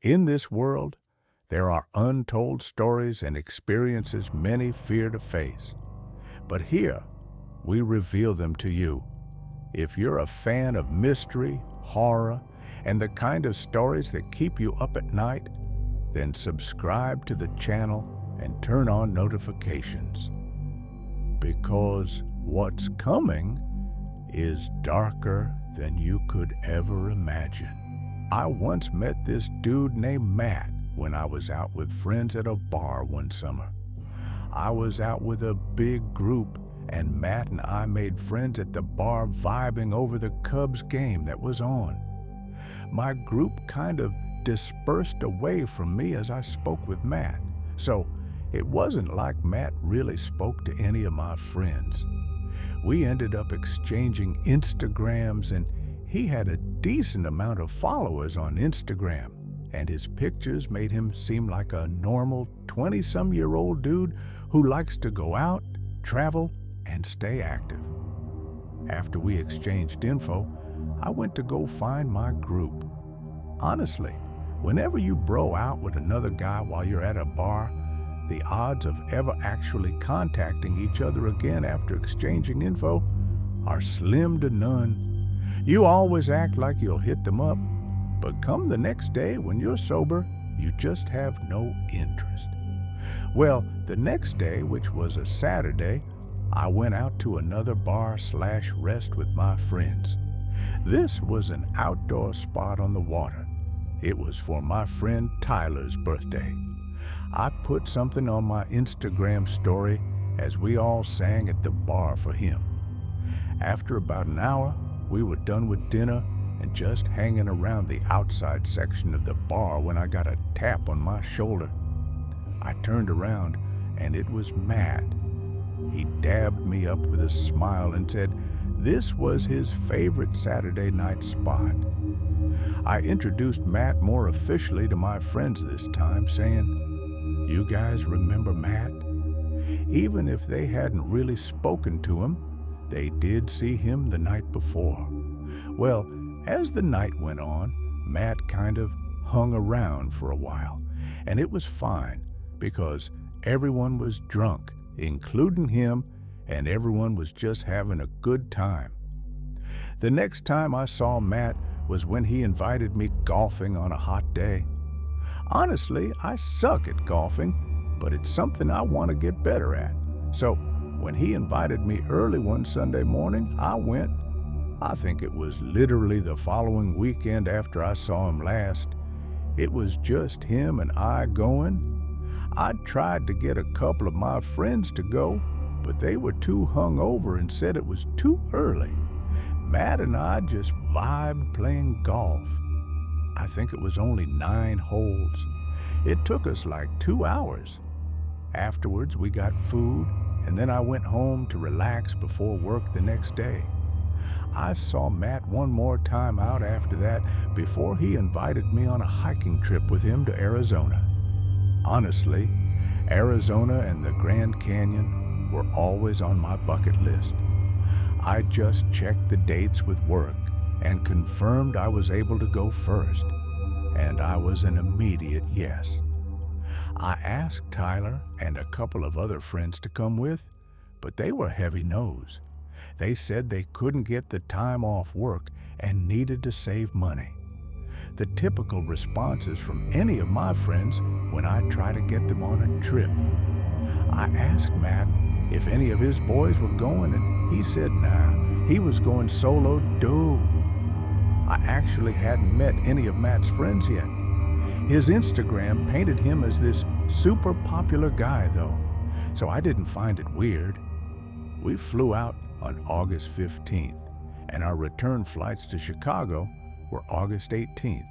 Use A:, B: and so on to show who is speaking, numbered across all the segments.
A: In this world, there are untold stories and experiences many fear to face. But here, we reveal them to you. If you're a fan of mystery, horror, and the kind of stories that keep you up at night, then subscribe to the channel and turn on notifications. Because what's coming is darker than you could ever imagine. I once met this dude named Matt when I was out with friends at a bar one summer. I was out with a big group, and Matt and I made friends at the bar vibing over the Cubs game that was on. My group kind of dispersed away from me as I spoke with Matt, so it wasn't like Matt really spoke to any of my friends. We ended up exchanging Instagrams, and he had a decent amount of followers on Instagram, and his pictures made him seem like a normal 20-some-year-old dude who likes to go out, travel, and stay active. After we exchanged info, I went to go find my group. Honestly, whenever you bro out with another guy while you're at a bar, the odds of ever actually contacting each other again after exchanging info are slim to none. You always act like you'll hit them up, but come the next day when you're sober, you just have no interest. Well, the next day, which was a Saturday, I went out to another bar/rest with my friends. This was an outdoor spot on the water. It was for my friend Tyler's birthday. I put something on my Instagram story as we all sang at the bar for him. After about an hour, we were done with dinner and just hanging around the outside section of the bar when I got a tap on my shoulder. I turned around and it was Matt. He dabbed me up with a smile and said this was his favorite Saturday night spot. I introduced Matt more officially to my friends this time, saying, "You guys remember Matt?" Even if they hadn't really spoken to him, they did see him the night before. Well, as the night went on, Matt kind of hung around for a while, and it was fine because everyone was drunk, including him, and everyone was just having a good time. The next time I saw Matt was when he invited me golfing on a hot day. Honestly, I suck at golfing, but it's something I want to get better at. So when he invited me early one Sunday morning, I went. I think it was literally the following weekend after I saw him last. It was just him and I going. I tried to get a couple of my friends to go, but they were too hungover and said it was too early. Matt and I just vibed playing golf. I think it was only 9 holes. It took us like 2 hours. Afterwards, we got food, and then I went home to relax before work the next day. I saw Matt one more time out after that before he invited me on a hiking trip with him to Arizona. Honestly, Arizona and the Grand Canyon were always on my bucket list. I just checked the dates with work and confirmed I was able to go first, and I was an immediate yes. I asked Tyler and a couple of other friends to come with, but they were heavy-nosed. They said they couldn't get the time off work and needed to save money. The typical responses from any of my friends when I try to get them on a trip. I asked Matt if any of his boys were going, and he said nah, he was going solo doo. I actually hadn't met any of Matt's friends yet. His Instagram painted him as this super popular guy though, so I didn't find it weird. We flew out on August 15th, and our return flights to Chicago were August 18th.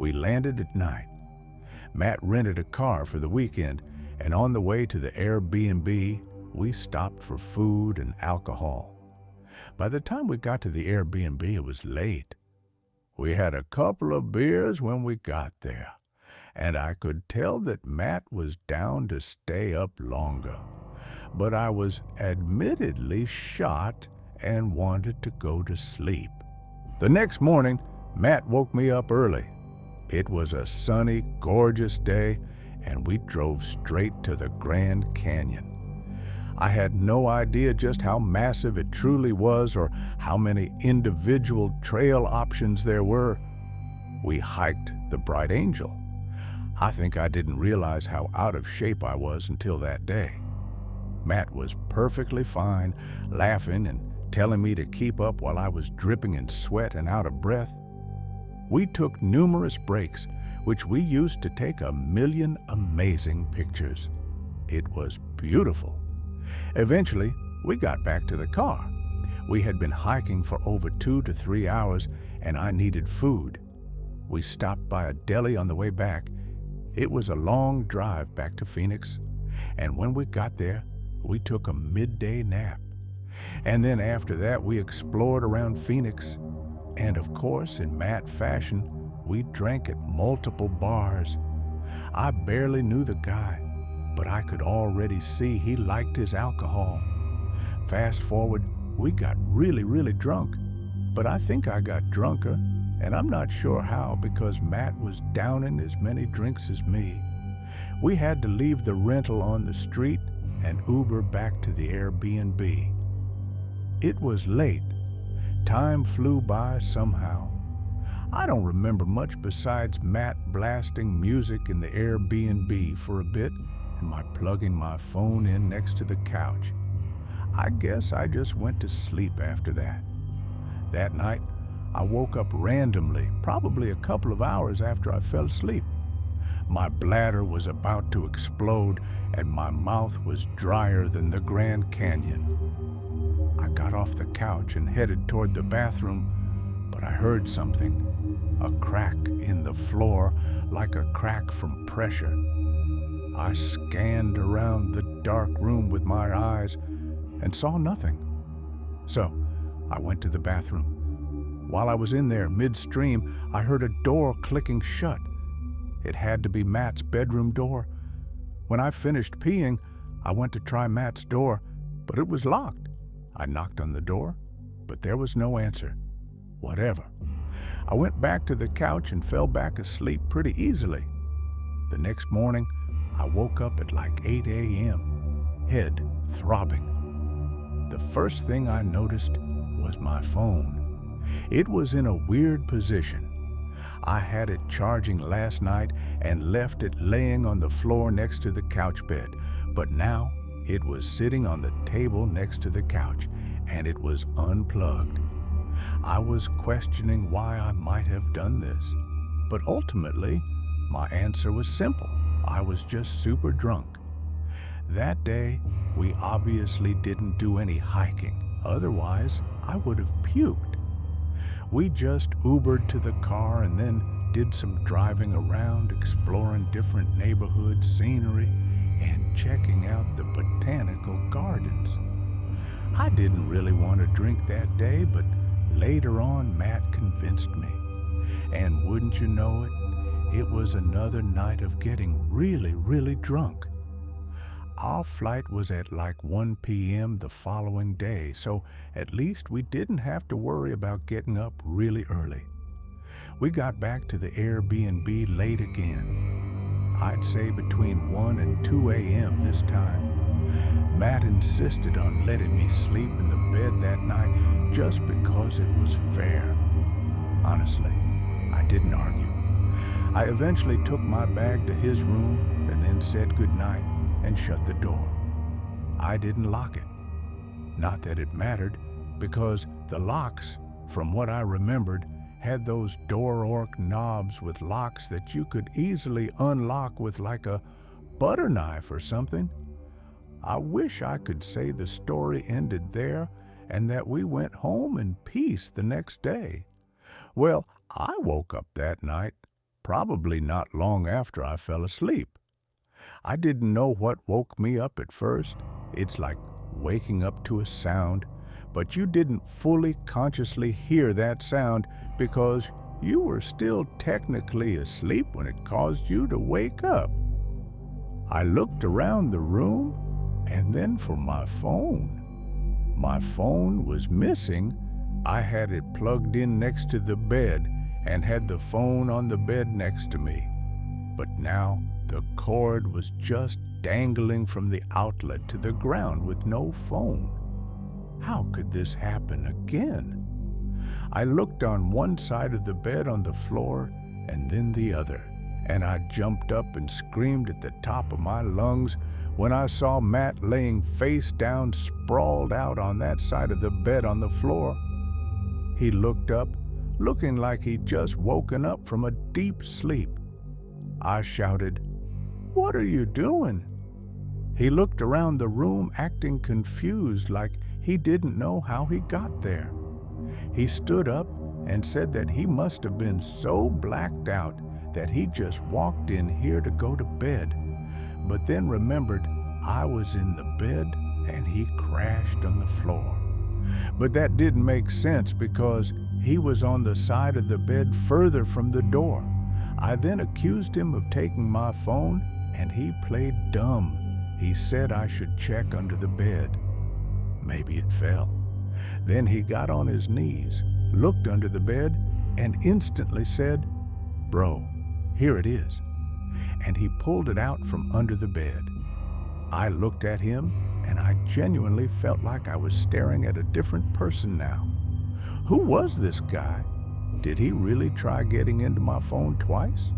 A: We landed at night. Matt rented a car for the weekend, and on the way to the Airbnb, we stopped for food and alcohol. By the time we got to the Airbnb, it was late. We had a couple of beers when we got there, and I could tell that Matt was down to stay up longer. But I was admittedly shot and wanted to go to sleep. The next morning, Matt woke me up early. It was a sunny, gorgeous day, and we drove straight to the Grand Canyon. I had no idea just how massive it truly was or how many individual trail options there were. We hiked the Bright Angel. I think I didn't realize how out of shape I was until that day. Matt was perfectly fine, laughing and telling me to keep up while I was dripping in sweat and out of breath. We took numerous breaks, which we used to take 1,000,000 amazing pictures. It was beautiful. Eventually, we got back to the car. We had been hiking for over 2 to 3 hours, and I needed food. We stopped by a deli on the way back. It was a long drive back to Phoenix, and when we got there, we took a midday nap. And then after that, we explored around Phoenix. And of course, in Matt fashion, we drank at multiple bars. I barely knew the guy, but I could already see he liked his alcohol. Fast forward, we got really drunk. But I think I got drunker, and I'm not sure how because Matt was downing as many drinks as me. We had to leave the rental on the street and Uber back to the Airbnb. It was late. Time flew by somehow. I don't remember much besides Matt blasting music in the Airbnb for a bit and my plugging my phone in next to the couch. I guess I just went to sleep after that. That night, I woke up randomly, probably a couple of hours after I fell asleep. My bladder was about to explode and my mouth was drier than the Grand Canyon. I got off the couch and headed toward the bathroom, but I heard something, a crack in the floor like a crack from pressure. I scanned around the dark room with my eyes and saw nothing. So I went to the bathroom. While I was in there midstream, I heard a door clicking shut. It had to be Matt's bedroom door. When I finished peeing, I went to try Matt's door, but it was locked. I knocked on the door, but there was no answer. Whatever. I went back to the couch and fell back asleep pretty easily. The next morning, I woke up at like 8 a.m., head throbbing. The first thing I noticed was my phone. It was in a weird position. I had it charging last night and left it laying on the floor next to the couch bed, but now it was sitting on the table next to the couch, and it was unplugged. I was questioning why I might have done this, but ultimately, my answer was simple. I was just super drunk. That day, we obviously didn't do any hiking. Otherwise, I would have puked. We just Ubered to the car and then did some driving around, exploring different neighborhood scenery, and checking out the botanical gardens. I didn't really want to drink that day, but later on, Matt convinced me. And wouldn't you know it, it was another night of getting really drunk. Our flight was at like 1 p.m. the following day, so at least we didn't have to worry about getting up really early. We got back to the Airbnb late again. I'd say between 1 and 2 a.m. this time. Matt insisted on letting me sleep in the bed that night just because it was fair. Honestly, I didn't argue. I eventually took my bag to his room and then said goodnight and shut the door. I didn't lock it. Not that it mattered, because the locks, from what I remembered, had those door orc knobs with locks that you could easily unlock with like a butter knife or something. I wish I could say the story ended there and that we went home in peace the next day. Well, I woke up that night, probably not long after I fell asleep. I didn't know what woke me up at first. It's like waking up to a sound, but you didn't fully consciously hear that sound because you were still technically asleep when it caused you to wake up. I looked around the room and then for my phone. My phone was missing. I had it plugged in next to the bed, and had the phone on the bed next to me. But now the cord was just dangling from the outlet to the ground with no phone. How could this happen again? I looked on one side of the bed on the floor and then the other, and I jumped up and screamed at the top of my lungs when I saw Matt laying face down, sprawled out on that side of the bed on the floor. He looked up, looking like he'd just woken up from a deep sleep. I shouted, "What are you doing?" He looked around the room, acting confused, like he didn't know how he got there. He stood up and said that he must have been so blacked out that he just walked in here to go to bed, but then remembered I was in the bed and he crashed on the floor. But that didn't make sense because he was on the side of the bed further from the door. I then accused him of taking my phone, and he played dumb. He said I should check under the bed. Maybe it fell. Then he got on his knees, looked under the bed, and instantly said, "Bro, here it is." And he pulled it out from under the bed. I looked at him, and I genuinely felt like I was staring at a different person now. Who was this guy? Did he really try getting into my phone twice?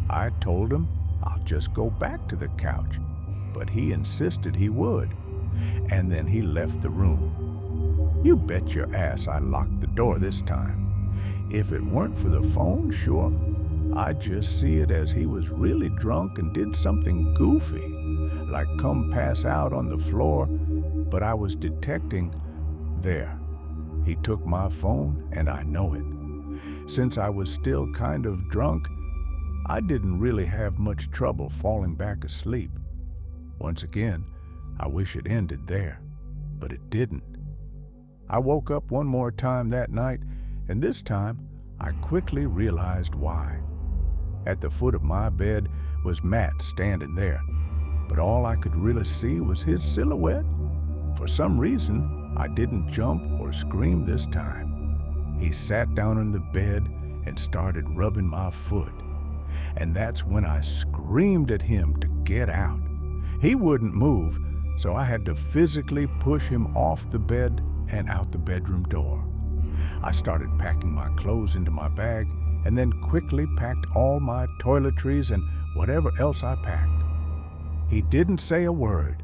A: I told him I'll just go back to the couch, but he insisted he would, and then he left the room. You bet your ass I locked the door this time. If it weren't for the phone, sure, I'd just see it as he was really drunk and did something goofy, like come pass out on the floor, but I was detecting, there, he took my phone and I know it. Since I was still kind of drunk, I didn't really have much trouble falling back asleep. Once again, I wish it ended there, but it didn't. I woke up one more time that night, and this time I quickly realized why. At the foot of my bed was Matt standing there, but all I could really see was his silhouette. For some reason, I didn't jump or scream this time. He sat down on the bed and started rubbing my foot, and that's when I screamed at him to get out. He wouldn't move, so I had to physically push him off the bed and out the bedroom door. I started packing my clothes into my bag and then quickly packed all my toiletries and whatever else I packed. He didn't say a word.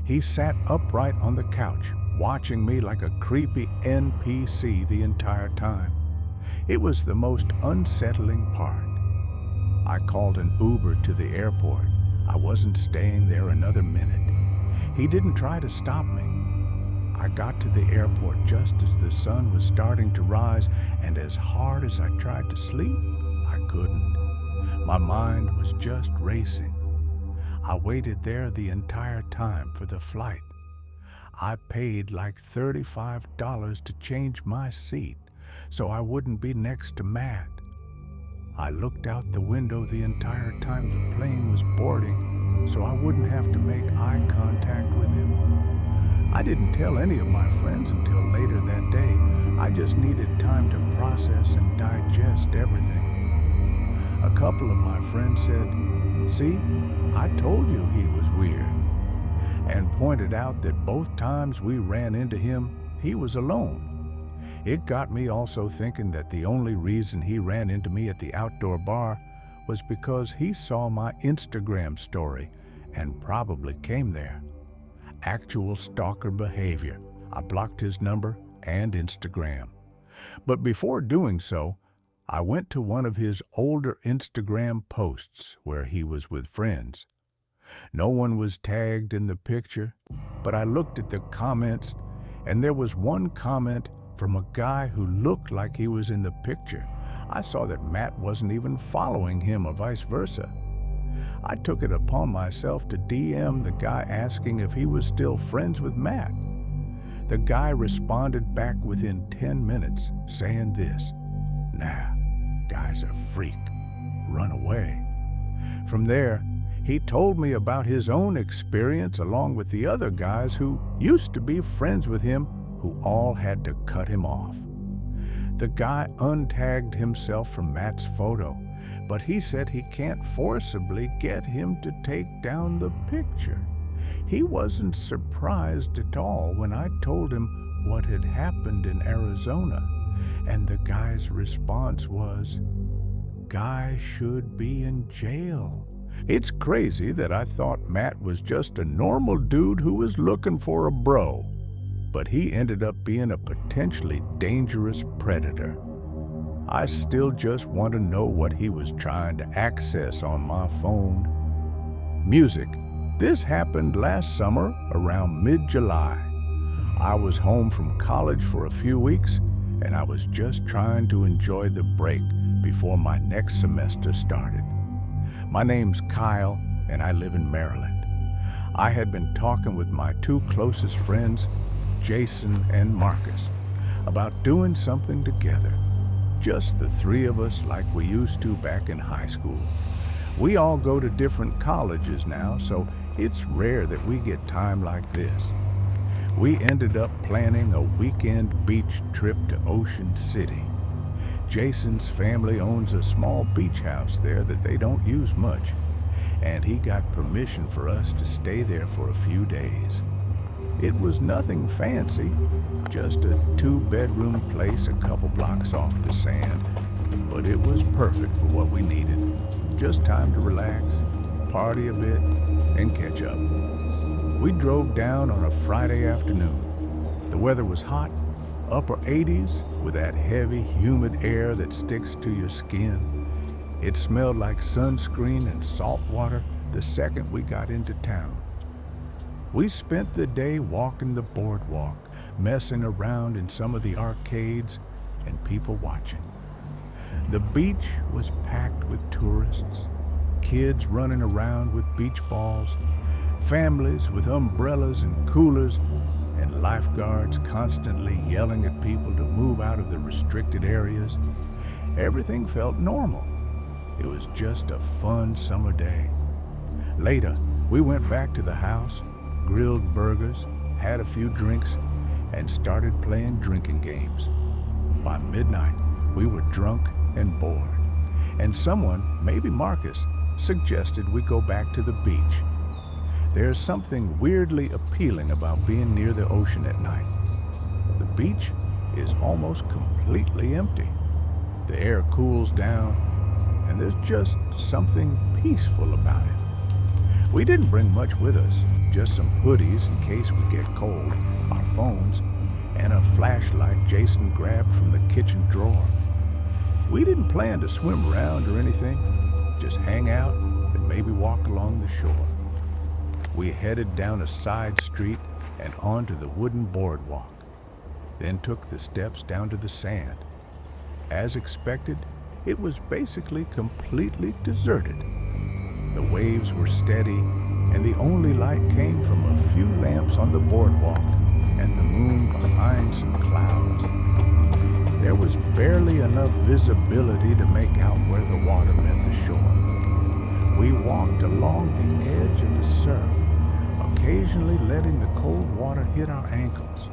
A: He sat upright on the couch, watching me like a creepy NPC the entire time. It was the most unsettling part. I called an Uber to the airport. I wasn't staying there another minute. He didn't try to stop me. I got to the airport just as the sun was starting to rise, and as hard as I tried to sleep, I couldn't. My mind was just racing. I waited there the entire time for the flight. I paid like $35 to change my seat so I wouldn't be next to Matt. I looked out the window the entire time the plane was boarding so I wouldn't have to make eye contact with him. I didn't tell any of my friends until later that day. I just needed time to process and digest everything. A couple of my friends said, "See, I told you he was weird," and pointed out that both times we ran into him, he was alone. It got me also thinking that the only reason he ran into me at the outdoor bar was because he saw my Instagram story and probably came there. Actual stalker behavior. I blocked his number and Instagram. But before doing so, I went to one of his older Instagram posts where he was with friends. No one was tagged in the picture, but I looked at the comments, and there was one comment from a guy who looked like he was in the picture. I saw that Matt wasn't even following him or vice versa. I took it upon myself to DM the guy asking if he was still friends with Matt. The guy responded back within 10 minutes saying this, "Nah, guy's a freak. Run away." From there, he told me about his own experience along with the other guys who used to be friends with him who all had to cut him off. The guy untagged himself from Matt's photo, but he said he can't forcibly get him to take down the picture. He wasn't surprised at all when I told him what had happened in Arizona, and the guy's response was, "Guy should be in jail." It's crazy that I thought Matt was just a normal dude who was looking for a bro, but he ended up being a potentially dangerous predator. I still just want to know what he was trying to access on my phone. Music. This happened last summer around mid-July. I was home from college for a few weeks, and I was just trying to enjoy the break before my next semester started. My name's Kyle, and I live in Maryland. I had been talking with my two closest friends, Jason and Marcus, about doing something together. Just the three of us like we used to back in high school. We all go to different colleges now, so it's rare that we get time like this. We ended up planning a weekend beach trip to Ocean City. Jason's family owns a small beach house there that they don't use much, and he got permission for us to stay there for a few days. It was nothing fancy, just a 2-bedroom place a couple blocks off the sand, but it was perfect for what we needed. Just time to relax, party a bit, and catch up. We drove down on a Friday afternoon. The weather was hot, upper 80s, with that heavy, humid air that sticks to your skin. It smelled like sunscreen and salt water the second we got into town. We spent the day walking the boardwalk, messing around in some of the arcades, and people watching. The beach was packed with tourists, kids running around with beach balls, families with umbrellas and coolers, and lifeguards constantly yelling at people to move out of the restricted areas. Everything felt normal. It was just a fun summer day. Later, we went back to the house, grilled burgers, had a few drinks, and started playing drinking games. By midnight, we were drunk and bored, and someone, maybe Marcus, suggested we go back to the beach. There's something weirdly appealing about being near the ocean at night. The beach is almost completely empty. The air cools down, and there's just something peaceful about it. We didn't bring much with us, just some hoodies in case we get cold, our phones, and a flashlight Jason grabbed from the kitchen drawer. We didn't plan to swim around or anything, just hang out and maybe walk along the shore. We headed down a side street and onto the wooden boardwalk, then took the steps down to the sand. As expected, it was basically completely deserted. The waves were steady, and the only light came from a few lamps on the boardwalk and the moon behind some clouds. There was barely enough visibility to make out where the water met the shore. We walked along the edge of the surf, occasionally letting the cold water hit our ankles.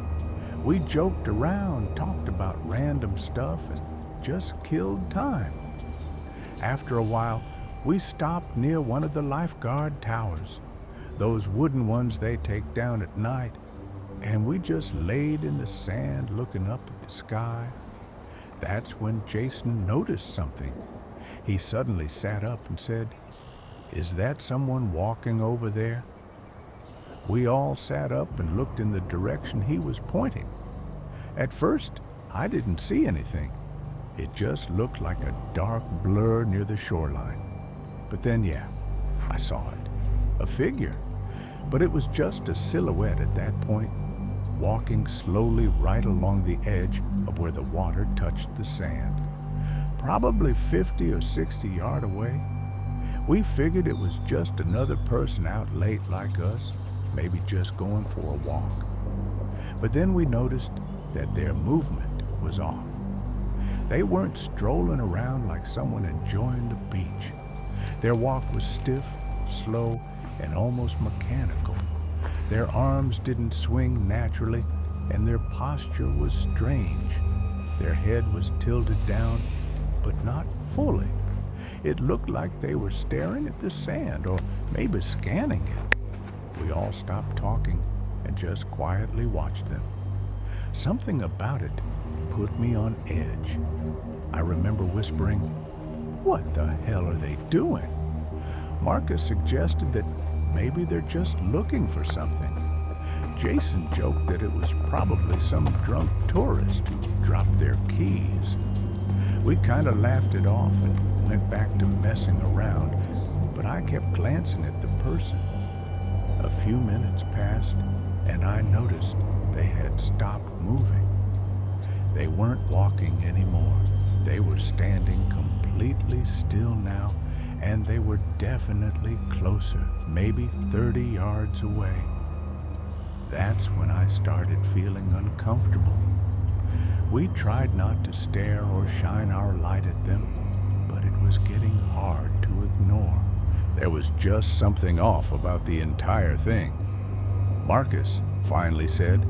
A: We joked around, talked about random stuff, and just killed time. After a while, we stopped near one of the lifeguard towers, those wooden ones they take down at night, and we just laid in the sand looking up at the sky. That's when Jason noticed something. He suddenly sat up and said, "Is that someone walking over there?" We all sat up and looked in the direction he was pointing. At first, I didn't see anything. It just looked like a dark blur near the shoreline. But then, yeah, I saw it. A figure. But it was just a silhouette at that point, walking slowly right along the edge of where the water touched the sand. Probably 50 or 60 yards away. We figured it was just another person out late like us, maybe just going for a walk. But then we noticed that their movement was off. They weren't strolling around like someone enjoying the beach. Their walk was stiff, slow, and almost mechanical. Their arms didn't swing naturally, and their posture was strange. Their head was tilted down, but not fully. It looked like they were staring at the sand or maybe scanning it. We all stopped talking and just quietly watched them. Something about it put me on edge. I remember whispering, "What the hell are they doing?" Marcus suggested that maybe they're just looking for something. Jason joked that it was probably some drunk tourist who dropped their keys. We kind of laughed it off and went back to messing around, but I kept glancing at the person. A few minutes passed, and I noticed they had stopped moving. They weren't walking anymore. They were standing completely still now, and they were definitely closer, maybe 30 yards away. That's when I started feeling uncomfortable. We tried not to stare or shine our light at them, but it was getting hard to ignore. There was just something off about the entire thing. Marcus finally said,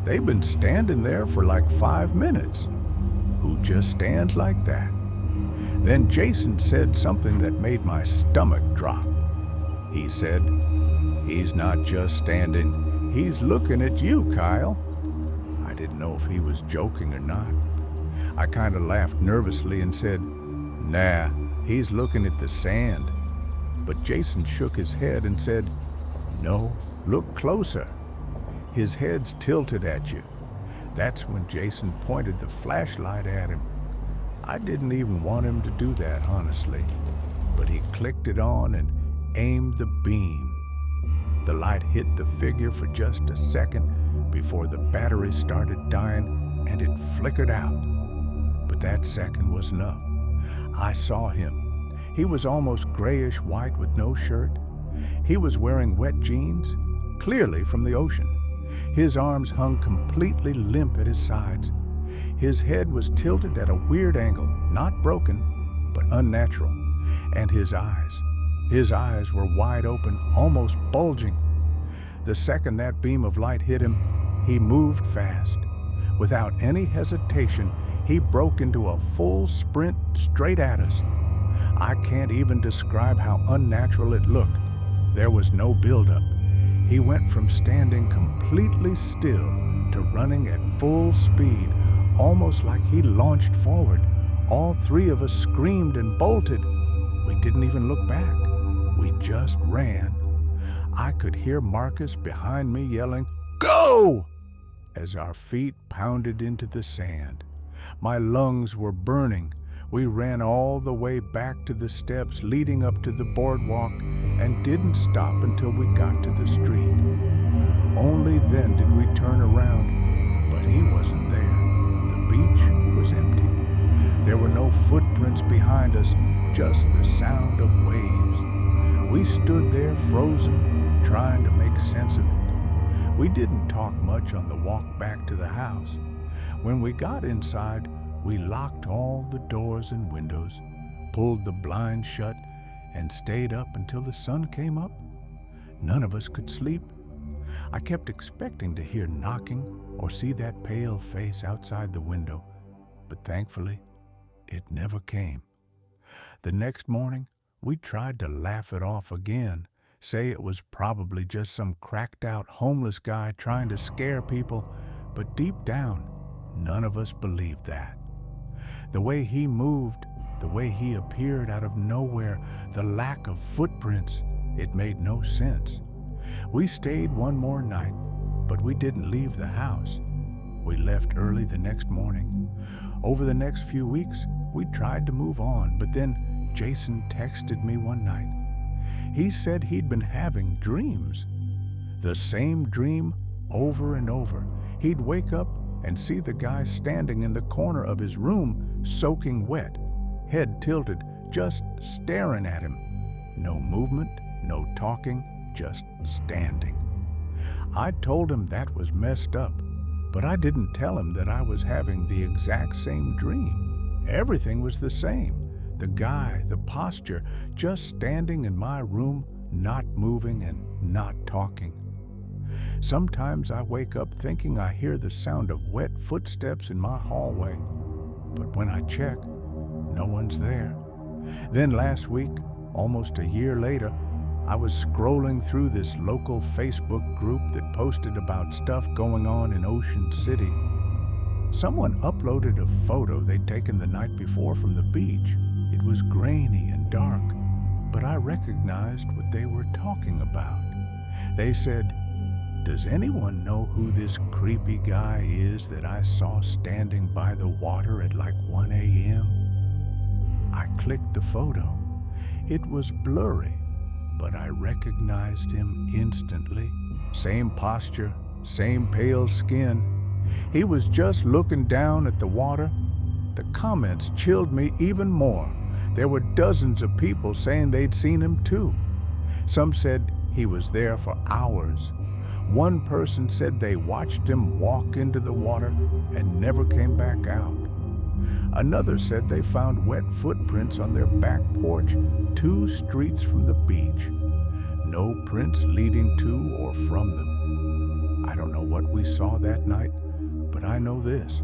A: "They've been standing there for like 5 minutes. Who just stands like that?" Then Jason said something that made my stomach drop. He said, "He's not just standing, he's looking at you, Kyle." I didn't know if he was joking or not. I kind of laughed nervously and said, "Nah, he's looking at the sand." But Jason shook his head and said, "No, look closer. His head's tilted at you." That's when Jason pointed the flashlight at him. I didn't even want him to do that, honestly, but he clicked it on and aimed the beam. The light hit the figure for just a second before the battery started dying and it flickered out. But that second was enough. I saw him. He was almost grayish white with no shirt. He was wearing wet jeans, clearly from the ocean. His arms hung completely limp at his sides. His head was tilted at a weird angle, not broken, but unnatural. And his eyes were wide open, almost bulging. The second that beam of light hit him, he moved fast. Without any hesitation, he broke into a full sprint straight at us. I can't even describe how unnatural it looked. There was no buildup. He went from standing completely still to running at full speed, almost like he launched forward. All three of us screamed and bolted. We didn't even look back. We just ran. I could hear Marcus behind me yelling, "Go!" as our feet pounded into the sand. My lungs were burning. We ran all the way back to the steps leading up to the boardwalk and didn't stop until we got to the street. Only then did we turn around, but he wasn't there. The beach was empty. There were no footprints behind us, just the sound of waves. We stood there frozen, trying to make sense of it. We didn't talk much on the walk back to the house. When we got inside, we locked all the doors and windows, pulled the blinds shut, and stayed up until the sun came up. None of us could sleep. I kept expecting to hear knocking or see that pale face outside the window, but thankfully, it never came. The next morning, we tried to laugh it off again, say it was probably just some cracked-out homeless guy trying to scare people, but deep down, none of us believed that. The way he moved, the way he appeared out of nowhere, the lack of footprints, it made no sense. We stayed one more night, but we didn't leave the house. We left early the next morning. Over the next few weeks, we tried to move on, but then Jason texted me one night. He said he'd been having dreams. The same dream over and over. He'd wake up and see the guy standing in the corner of his room, soaking wet, head tilted, just staring at him. No movement, no talking, just standing. I told him that was messed up, but I didn't tell him that I was having the exact same dream. Everything was the same. The guy, the posture, just standing in my room, not moving and not talking. Sometimes I wake up thinking I hear the sound of wet footsteps in my hallway, but when I check, no one's there. Then last week, almost a year later, I was scrolling through this local Facebook group that posted about stuff going on in Ocean City. Someone uploaded a photo they'd taken the night before from the beach. It was grainy and dark, but I recognized what they were talking about. They said, "Does anyone know who this creepy guy is that I saw standing by the water at like 1 a.m.? I clicked the photo. It was blurry, but I recognized him instantly. Same posture, same pale skin. He was just looking down at the water. The comments chilled me even more. There were dozens of people saying they'd seen him too. Some said he was there for hours. One person said they watched him walk into the water and never came back out. Another said they found wet footprints on their back porch 2 streets from the beach. No prints leading to or from them. I don't know what we saw that night, but I know this.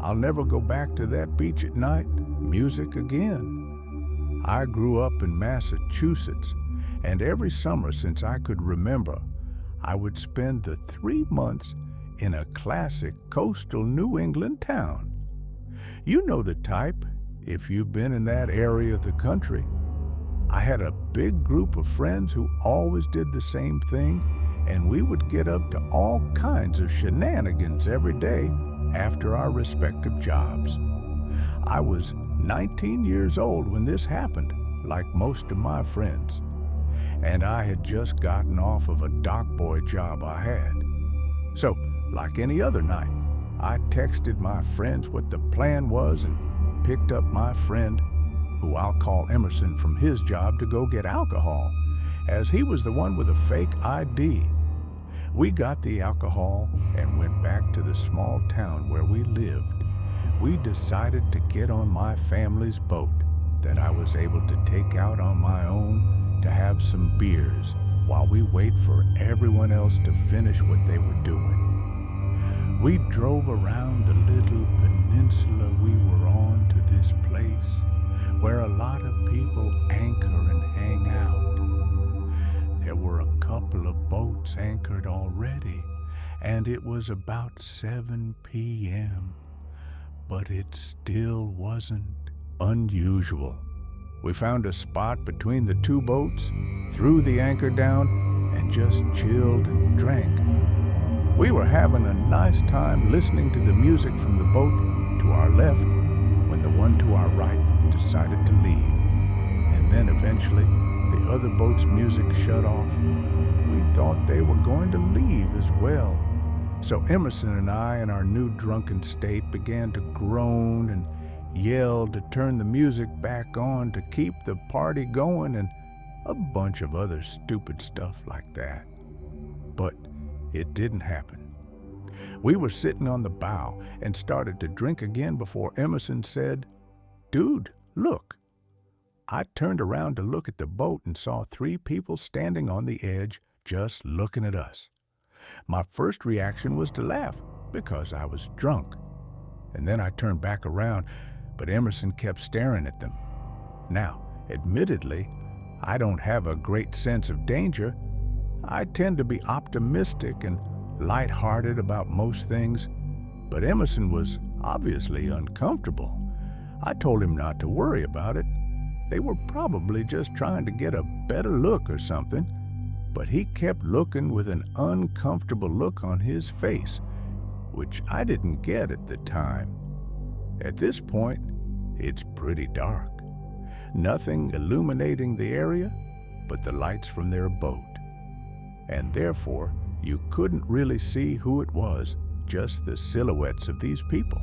A: I'll never go back to that beach at night, music again. I grew up in Massachusetts, and every summer since I could remember, I would spend the 3 months in a classic coastal New England town. You know the type, if you've been in that area of the country. I had a big group of friends who always did the same thing, and we would get up to all kinds of shenanigans every day after our respective jobs. I was 19 years old when this happened, like most of my friends, and I had just gotten off of a dock boy job I had. So, like any other night, I texted my friends what the plan was and picked up my friend, who I'll call Emerson, from his job to go get alcohol, as he was the one with a fake ID. We got the alcohol and went back to the small town where we lived. We decided to get on my family's boat that I was able to take out on my own to have some beers while we wait for everyone else to finish what they were doing. We drove around the little peninsula we were on to this place where a lot of people anchor and hang out. There were a couple of boats anchored already, and it was about 7 p.m., but it still wasn't unusual. We found a spot between the 2 boats, threw the anchor down, and just chilled and drank. We were having a nice time listening to the music from the boat to our left when the one to our right decided to leave. And then eventually, the other boat's music shut off. We thought they were going to leave as well. So Emerson and I, in our new drunken state, began to groan and yell to turn the music back on to keep the party going and a bunch of other stupid stuff like that. But it didn't happen. We were sitting on the bow and started to drink again before Emerson said, "Dude, look." I turned around to look at the boat and saw 3 people standing on the edge just looking at us. My first reaction was to laugh because I was drunk. And then I turned back around, but Emerson kept staring at them. Now, admittedly, I don't have a great sense of danger. I tend to be optimistic and lighthearted about most things, but Emerson was obviously uncomfortable. I told him not to worry about it. They were probably just trying to get a better look or something, but he kept looking with an uncomfortable look on his face, which I didn't get at the time. At this point, it's pretty dark. Nothing illuminating the area but the lights from their boat. And therefore, you couldn't really see who it was, just the silhouettes of these people.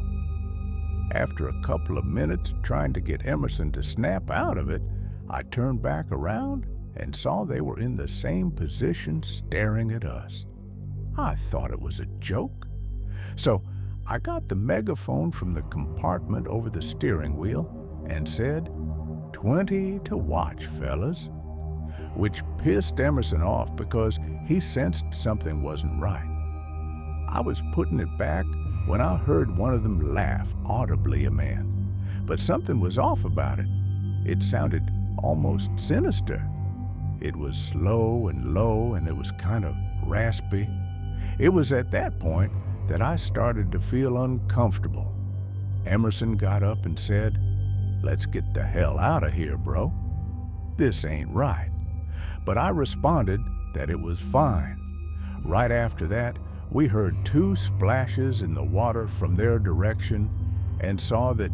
A: After a couple of minutes trying to get Emerson to snap out of it, I turned back around and saw they were in the same position staring at us. I thought it was a joke. So I got the megaphone from the compartment over the steering wheel and said, 20 to watch, fellas. which pissed Emerson off because he sensed something wasn't right. I was putting it back when I heard one of them laugh audibly, a man. But something was off about it. It sounded almost sinister. It was slow and low, and it was kind of raspy. It was at that point that I started to feel uncomfortable. Emerson got up and said, "Let's get the hell out of here, bro. This ain't right." But I responded that it was fine. Right after that, we heard 2 splashes in the water from their direction and saw that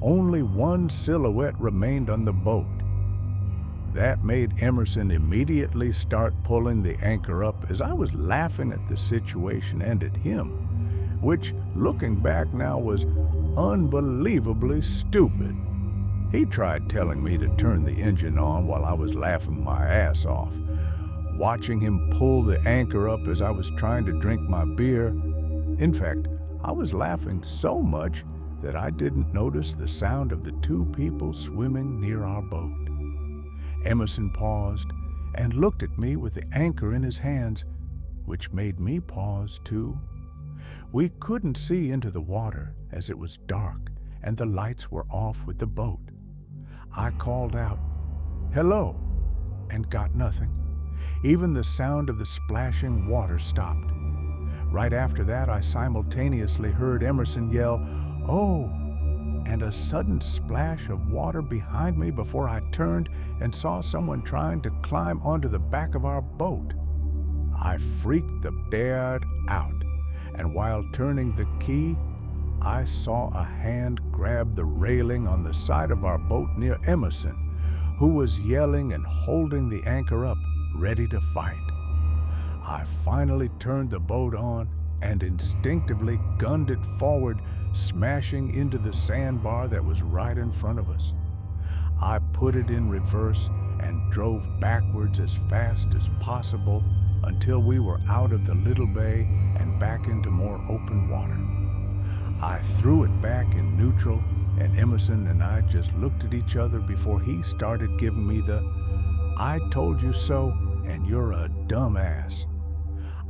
A: only one silhouette remained on the boat. That made Emerson immediately start pulling the anchor up as I was laughing at the situation and at him, which, looking back now, was unbelievably stupid. He tried telling me to turn the engine on while I was laughing my ass off. Watching him pull the anchor up as I was trying to drink my beer. In fact, I was laughing so much that I didn't notice the sound of the 2 people swimming near our boat. Emerson paused and looked at me with the anchor in his hands, which made me pause too. We couldn't see into the water as it was dark and the lights were off with the boat. I called out, "Hello," and got nothing. Even the sound of the splashing water stopped. Right after that, I simultaneously heard Emerson yell, "Oh!" and a sudden splash of water behind me before I turned and saw someone trying to climb onto the back of our boat. I freaked the bear out, and while turning the key, I saw a hand grab the railing on the side of our boat near Emerson, who was yelling and holding the anchor up, ready to fight. I finally turned the boat on and instinctively gunned it forward, smashing into the sandbar that was right in front of us. I put it in reverse and drove backwards as fast as possible until we were out of the little bay and back into more open water. I threw it back in neutral, and Emerson and I just looked at each other before he started giving me the "I told you so, and you're a dumbass."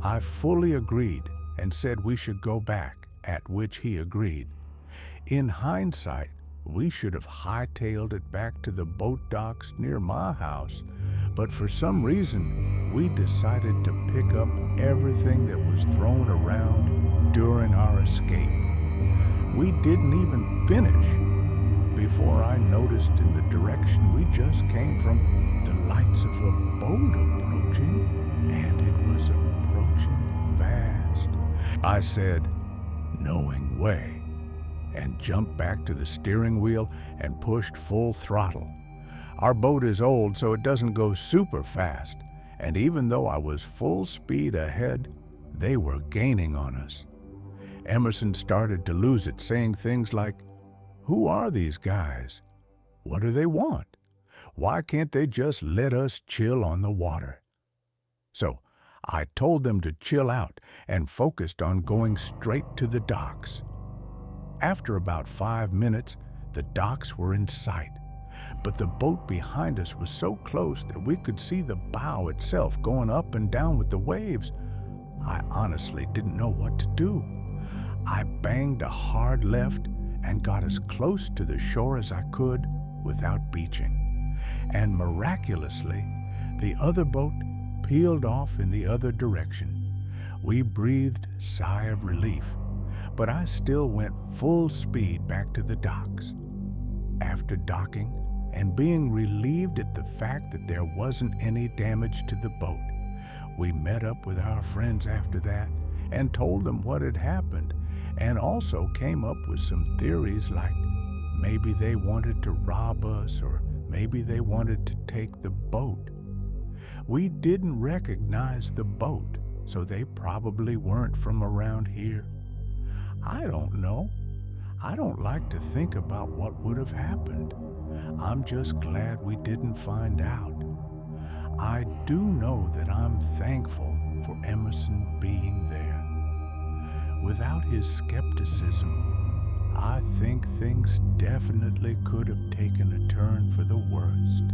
A: I fully agreed and said we should go back, at which he agreed. In hindsight, we should have hightailed it back to the boat docks near my house, but for some reason, we decided to pick up everything that was thrown around during our escape. We didn't even finish before I noticed in the direction we just came from the lights of a boat approaching, and it was approaching fast. I said, "Knowing way," and jumped back to the steering wheel and pushed full throttle. Our boat is old, so it doesn't go super fast, and even though I was full speed ahead, they were gaining on us. Emerson started to lose it, saying things like, "Who are these guys? What do they want? Why can't they just let us chill on the water?" So I told them to chill out and focused on going straight to the docks. After about 5 minutes, the docks were in sight, but the boat behind us was so close that we could see the bow itself going up and down with the waves. I honestly didn't know what to do. I banged a hard left and got as close to the shore as I could without beaching. And miraculously, the other boat peeled off in the other direction. We breathed a sigh of relief, but I still went full speed back to the docks. After docking and being relieved at the fact that there wasn't any damage to the boat, we met up with our friends after that and told them what had happened, and also came up with some theories like maybe they wanted to rob us or maybe they wanted to take the boat. We didn't recognize the boat, so they probably weren't from around here. I don't know. I don't like to think about what would have happened. I'm just glad we didn't find out. I do know that I'm thankful for Emerson being there. Without his skepticism, I think things definitely could have taken a turn for the worst.